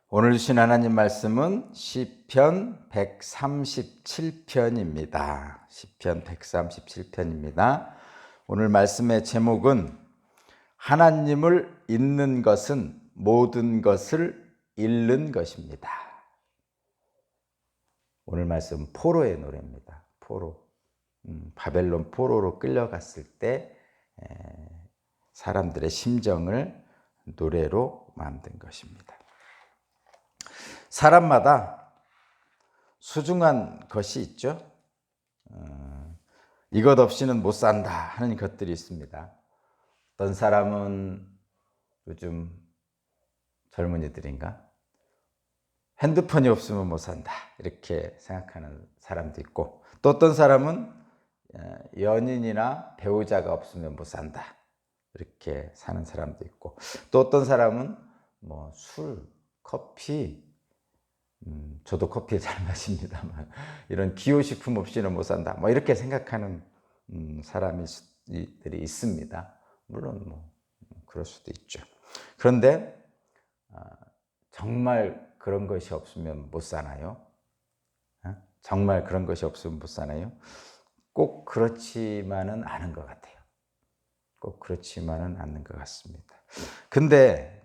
오늘 주신 하나님 말씀은 시편 137편입니다. 시편 137편입니다. 오늘 말씀의 제목은 하나님을 잊는 것은 모든 것을 잃는 것입니다. 오늘 말씀 포로의 노래입니다. 포로. 바벨론 포로로 끌려갔을 때 사람들의 심정을 노래로 만든 것입니다. 사람마다 소중한 것이 있죠. 이것 없이는 못 산다 하는 것들이 있습니다. 어떤 사람은 요즘 젊은이들인가 핸드폰이 없으면 못 산다 이렇게 생각하는 사람도 있고, 또 어떤 사람은 연인이나 배우자가 없으면 못 산다 이렇게 사는 사람도 있고, 또 어떤 사람은 뭐 술, 커피, 저도 커피 잘 마십니다만 이런 기호식품 없이는 못 산다 뭐 이렇게 생각하는 사람들이 있습니다. 물론 뭐 그럴 수도 있죠. 그런데 정말 그런 것이 없으면 못 사나요? 정말 그런 것이 없으면 못 사나요? 꼭 그렇지만은 않은 것 같아요. 꼭 그렇지만은 않는 것 같습니다. 근데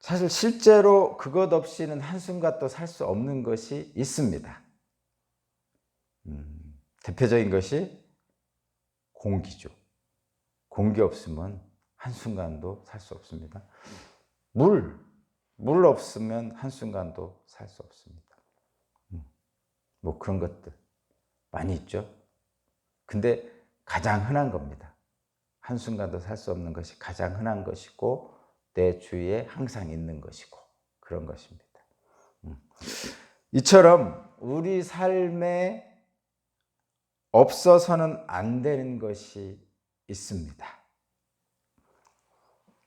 사실 실제로 그것 없이는 한순간도 살 수 없는 것이 있습니다. 대표적인 것이 공기죠. 공기 없으면 한순간도 살 수 없습니다. 물 없으면 한순간도 살 수 없습니다. 뭐 그런 것들 많이 있죠. 근데 가장 흔한 겁니다. 한순간도 살 수 없는 것이 가장 흔한 것이고, 내 주위에 항상 있는 것이고, 그런 것입니다. 이처럼 우리 삶에 없어서는 안 되는 것이 있습니다.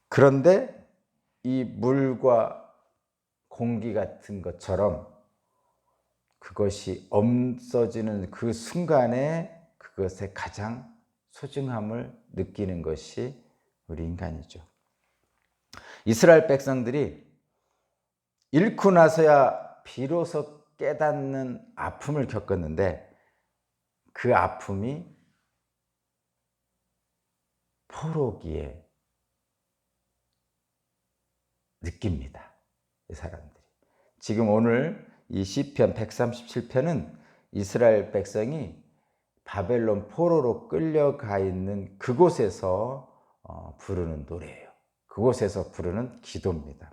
그런데 이 물과 공기 같은 것처럼 그것이 없어지는 그 순간에 그것의 가장 소중함을 느끼는 것이 우리 인간이죠. 이스라엘 백성들이 잃고 나서야 비로소 깨닫는 아픔을 겪었는데, 그 아픔이 포로기에 느낍니다. 이 사람들이. 지금 오늘 이 시편 137편은 이스라엘 백성이 바벨론 포로로 끌려가 있는 그곳에서 부르는 노래예요. 그곳에서 부르는 기도입니다.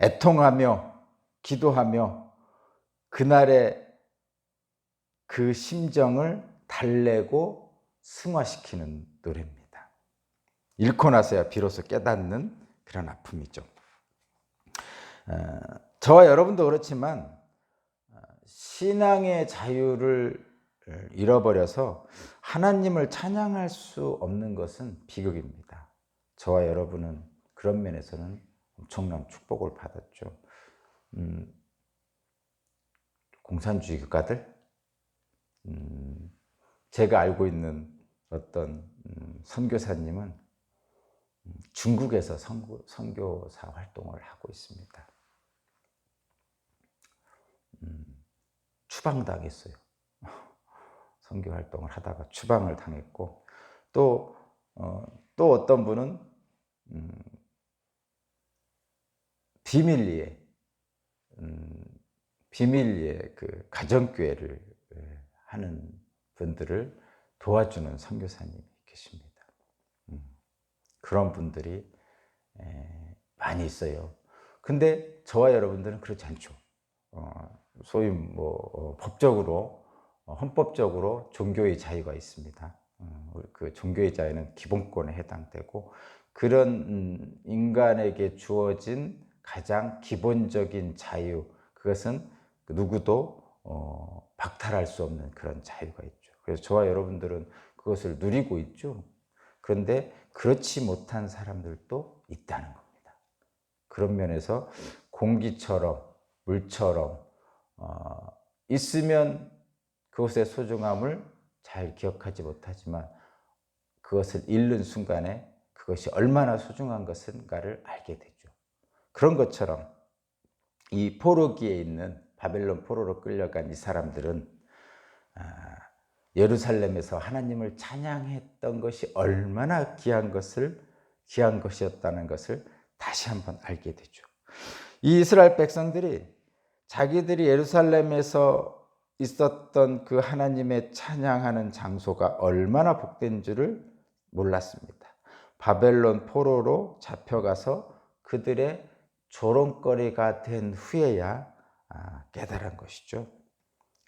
애통하며 기도하며 그날의 그 심정을 달래고 승화시키는 노래입니다. 잃고 나서야 비로소 깨닫는 그런 아픔이죠. 저와 여러분도 그렇지만 신앙의 자유를 잃어버려서 하나님을 찬양할 수 없는 것은 비극입니다. 저와 여러분은 그런 면에서는 엄청난 축복을 받았죠. 공산주의 국가들, 제가 알고 있는 어떤 선교사님은 중국에서 선교사 활동을 하고 있습니다. 추방당했어요. 선교 활동을 하다가 추방을 당했고, 또 어떤 분은 비밀리에 그 가정교회를 하는 분들을 도와주는 선교사님이 계십니다. 그런 분들이 많이 있어요. 근데 저와 여러분들은 그렇지 않죠. 소위 뭐 법적으로, 헌법적으로 종교의 자유가 있습니다. 그 종교의 자유는 기본권에 해당되고, 그런 인간에게 주어진 가장 기본적인 자유, 그것은 누구도 박탈할 수 없는 그런 자유가 있죠. 그래서 저와 여러분들은 그것을 누리고 있죠. 그런데 그렇지 못한 사람들도 있다는 겁니다. 그런 면에서 공기처럼 물처럼 있으면 그것의 소중함을 잘 기억하지 못하지만, 그것을 잃는 순간에 그것이 얼마나 소중한 것인가를 알게 되죠. 그런 것처럼 이 포로기에 있는 바벨론 포로로 끌려간 이 사람들은 예루살렘에서 하나님을 찬양했던 것이 얼마나 귀한 것이었다는 것을 다시 한번 알게 되죠. 이 이스라엘 백성들이 자기들이 예루살렘에서 있었던 그 하나님의 찬양하는 장소가 얼마나 복된 줄을 몰랐습니다. 바벨론 포로로 잡혀가서 그들의 조롱거리가 된 후에야 깨달은 것이죠.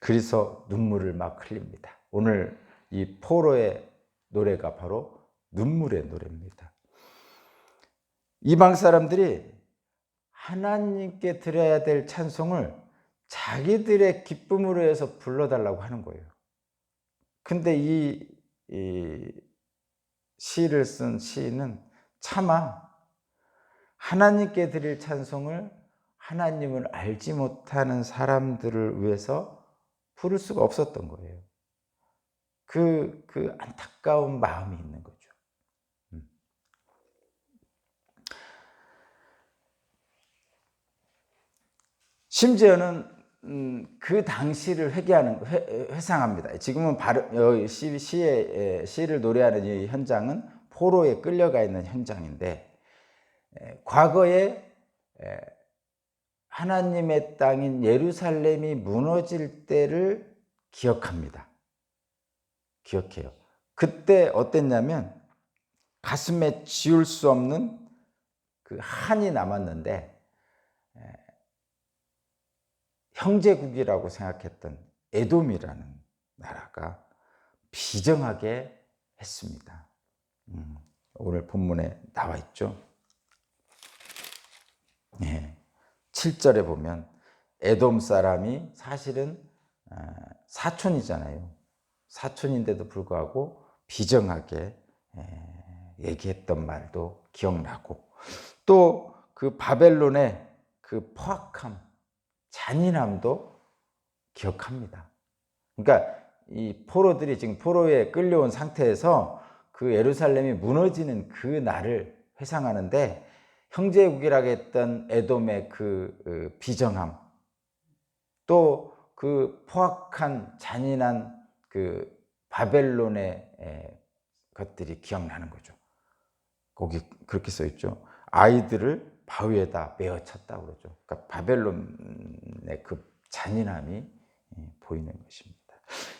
그래서 눈물을 막 흘립니다. 오늘 이 포로의 노래가 바로 눈물의 노래입니다. 이방 사람들이 하나님께 드려야 될 찬송을 자기들의 기쁨으로 해서 불러달라고 하는 거예요. 근데 이 시를 쓴 시인은 차마 하나님께 드릴 찬송을 하나님을 알지 못하는 사람들을 위해서 부를 수가 없었던 거예요. 그 안타까운 마음이 있는 거죠. 심지어는 그 당시를 회상합니다. 지금은 시를 노래하는 이 현장은 포로에 끌려가 있는 현장인데, 과거에 하나님의 땅인 예루살렘이 무너질 때를 기억합니다. 기억해요. 그때 어땠냐면 가슴에 지울 수 없는 그 한이 남았는데, 형제국이라고 생각했던 에돔이라는 나라가 비정하게 했습니다. 오늘 본문에 나와 있죠. 7절에 보면 에돔 사람이 사실은 사촌이잖아요. 사촌인데도 불구하고 비정하게 얘기했던 말도 기억나고, 또 그 바벨론의 그 포악함, 잔인함도 기억합니다. 그러니까 이 포로들이 지금 포로에 끌려온 상태에서 그 예루살렘이 무너지는 그 날을 회상하는데, 형제국이라고 했던 에돔의 그 비정함, 또 그 포악한 잔인한 그 바벨론의 것들이 기억나는 거죠. 거기 그렇게 써 있죠. 아이들을 바위에다 메어 쳤다고 그러죠. 그러니까 바벨론의 그 잔인함이 보이는 것입니다.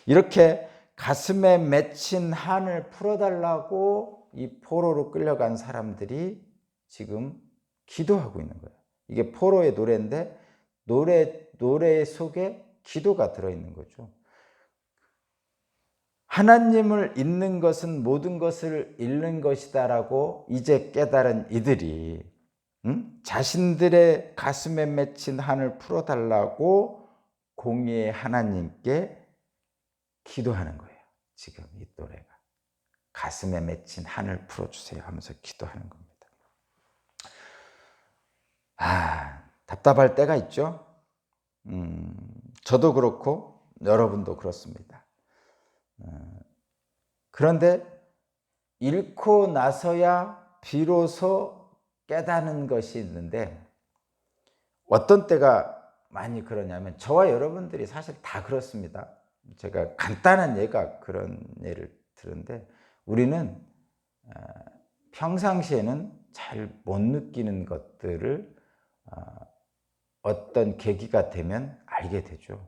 이렇게 가슴에 맺힌 한을 풀어달라고 이 포로로 끌려간 사람들이 지금 기도하고 있는 거예요. 이게 포로의 노래인데 노래 속에 기도가 들어있는 거죠. 하나님을 잊는 것은 모든 것을 잃는 것이다라고 이제 깨달은 이들이 자신들의 가슴에 맺힌 한을 풀어달라고 공의의 하나님께 기도하는 거예요. 지금 이 노래가 가슴에 맺힌 한을 풀어주세요 하면서 기도하는 겁니다. 답답할 때가 있죠. 저도 그렇고 여러분도 그렇습니다. 그런데 잃고 나서야 비로소 깨닫는 것이 있는데, 어떤 때가 많이 그러냐면 저와 여러분들이 사실 다 그렇습니다. 제가 간단한 예가 그런 예를 들은데, 우리는 평상시에는 잘 못 느끼는 것들을 어떤 계기가 되면 알게 되죠.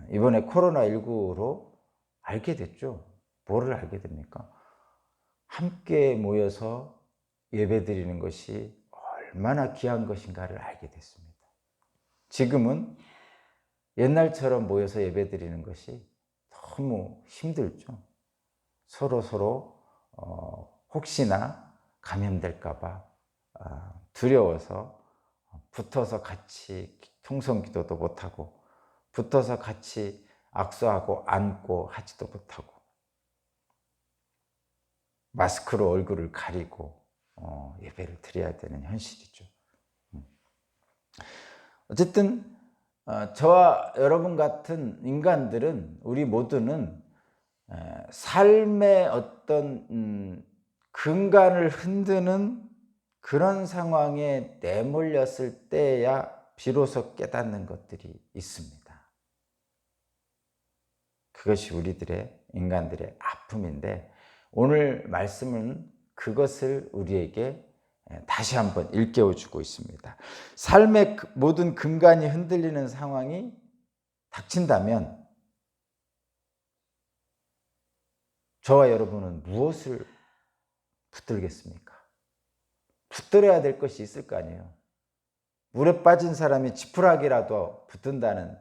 이번에 코로나19로 알게 됐죠. 뭐를 알게 됩니까? 함께 모여서 예배드리는 것이 얼마나 귀한 것인가를 알게 됐습니다. 지금은 옛날처럼 모여서 예배드리는 것이 너무 힘들죠. 서로 혹시나 감염될까 봐 두려워서 붙어서 같이 통성기도도 못하고, 붙어서 같이 악수하고 안고 하지도 못하고, 마스크로 얼굴을 가리고 예배를 드려야 되는 현실이죠. 어쨌든 저와 여러분 같은 인간들은, 우리 모두는 삶의 어떤 근간을 흔드는 그런 상황에 내몰렸을 때야 비로소 깨닫는 것들이 있습니다. 그것이 우리들의 인간들의 아픔인데 오늘 말씀은 그것을 우리에게 다시 한번 일깨워주고 있습니다. 삶의 모든 근간이 흔들리는 상황이 닥친다면 저와 여러분은 무엇을 붙들겠습니까? 붙들어야 될 것이 있을 거 아니에요. 물에 빠진 사람이 지푸라기라도 붙든다는데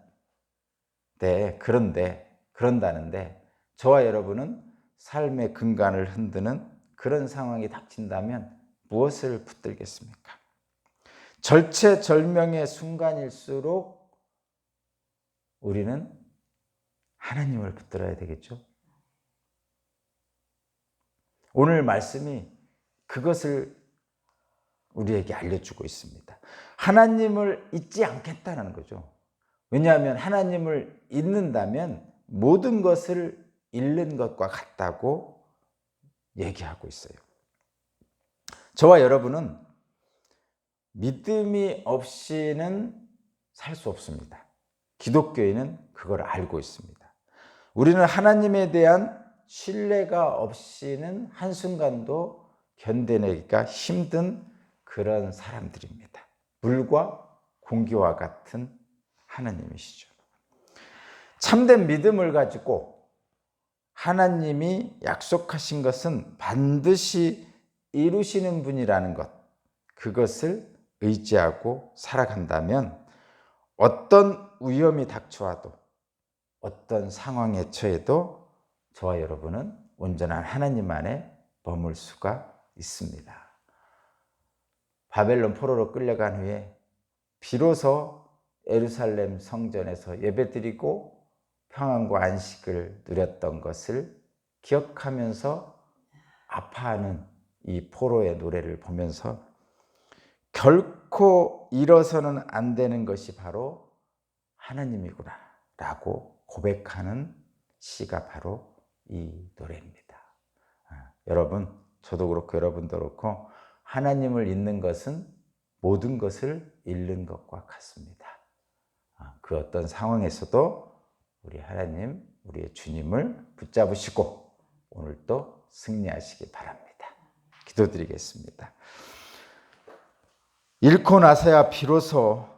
그런다는데 저와 여러분은 삶의 근간을 흔드는 그런 상황이 닥친다면 무엇을 붙들겠습니까? 절체절명의 순간일수록 우리는 하나님을 붙들어야 되겠죠. 오늘 말씀이 그것을 우리에게 알려주고 있습니다. 하나님을 잊지 않겠다는 거죠. 왜냐하면 하나님을 잊는다면 모든 것을 잃는 것과 같다고 얘기하고 있어요. 저와 여러분은 믿음이 없이는 살 수 없습니다. 기독교인은 그걸 알고 있습니다. 우리는 하나님에 대한 신뢰가 없이는 한순간도 견뎌내기가 힘든 그런 사람들입니다. 물과 공기와 같은 하나님이시죠. 참된 믿음을 가지고 하나님이 약속하신 것은 반드시 이루시는 분이라는 것, 그것을 의지하고 살아간다면 어떤 위험이 닥쳐와도 어떤 상황에 처해도 저와 여러분은 온전한 하나님 안에 머물 수가 있습니다. 바벨론 포로로 끌려간 후에 비로소 예루살렘 성전에서 예배드리고 평안과 안식을 누렸던 것을 기억하면서 아파하는 이 포로의 노래를 보면서 결코 잃어서는 안 되는 것이 바로 하나님이구나 라고 고백하는 시가 바로 이 노래입니다. 여러분, 저도 그렇고 여러분도 그렇고 하나님을 잊는 것은 모든 것을 잃는 것과 같습니다. 그 어떤 상황에서도 우리 하나님, 우리의 주님을 붙잡으시고 오늘도 승리하시기 바랍니다. 기도드리겠습니다. 잃고 나서야 비로소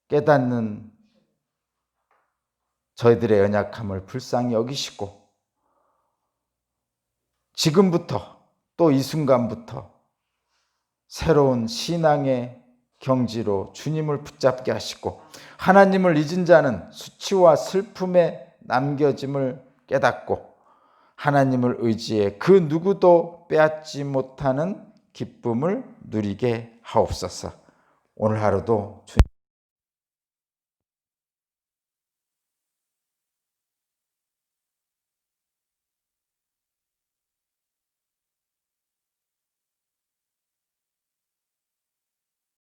깨닫는 저희들의 연약함을 불쌍히 여기시고 지금부터 또 이 순간부터 새로운 신앙의 경지로 주님을 붙잡게 하시고 하나님을 잊은 자는 수치와 슬픔에 남겨짐을 깨닫고 하나님을 의지해 그 누구도 빼앗지 못하는 기쁨을 누리게 하옵소서. 오늘 하루도 주님